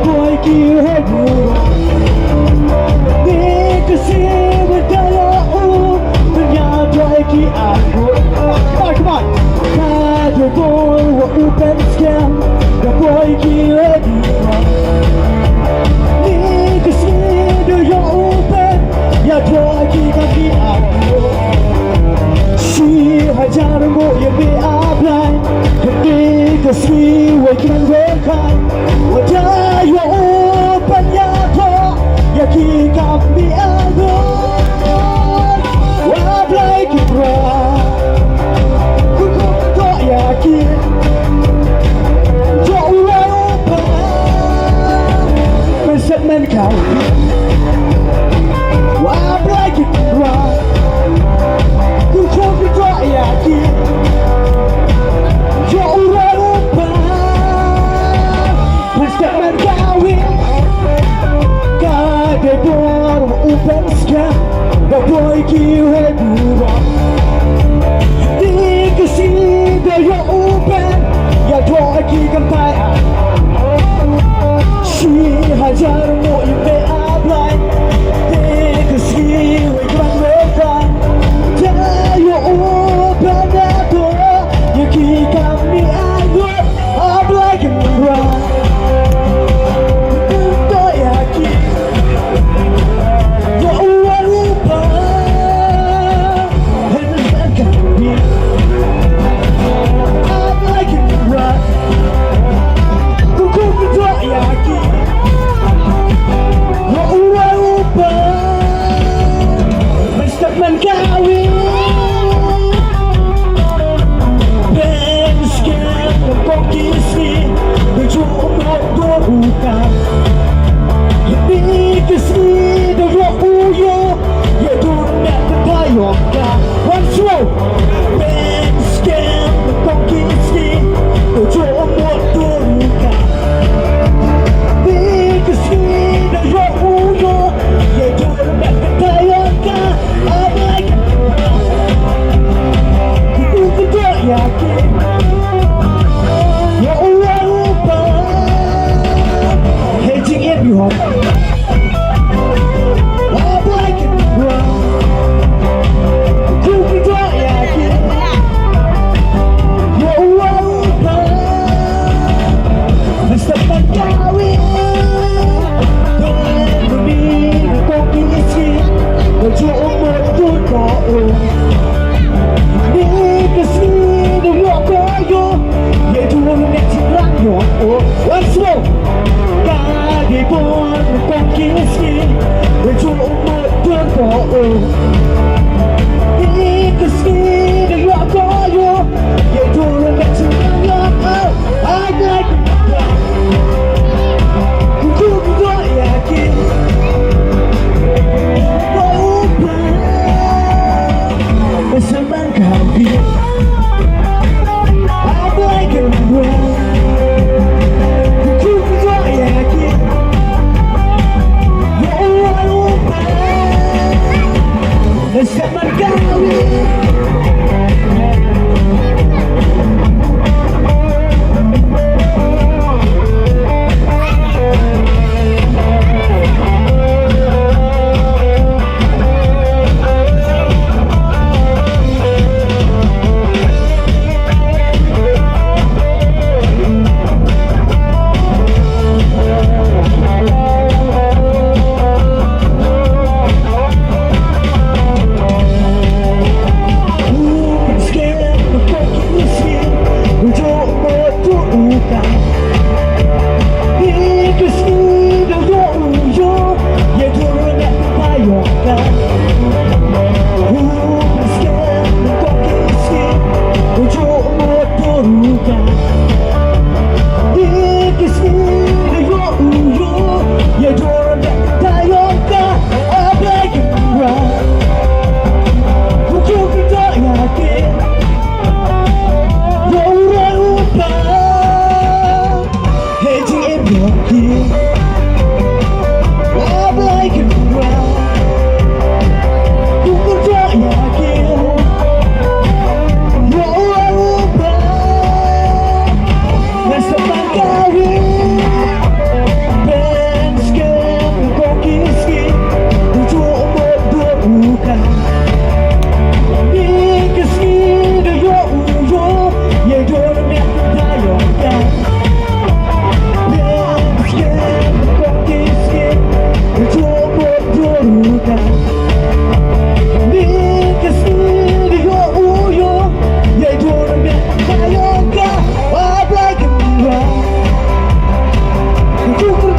Boy kill head Need to see what dollar Dunya boy ki iathoh Come on The boy will open scam The boy kill head Need to see the your open Ya boy ki iathoh She hajar mo ya be apply Need to see what can work on Wajah yo open iathoh Ya ki kami iathoh Wah like it right Kuku to yakin Yo urai open Persemen kau Wah like it right Kuku to yakin Yo urai open Persemen kawin Kade bor open scam The boy kill head Di kasi the yo open Ya boy ki kampai She hajar mo ibe ablay Di kasi we kan wekan Ja yo open ato Ya ki kami ayo Ablay kan rwai To yaki Yo urai open Once more, Ben scam con kissi, tôi cho một tuần cả. Đi cái gì đã rõ uyo, vậy cho nó đặt cái tay ở cả. I'm like, cứ cứ cho ya kia, yo upa, hey jing em you home. I'm like it, bro. Once more, kade bon con kiski, để cho một tuần có đi kiski để lo có yo, để cho nó đẹp sự lo có. I like cũng gọi là kia, open, mà sao bạn cảm biết? I like it well. Let's get my going. Jing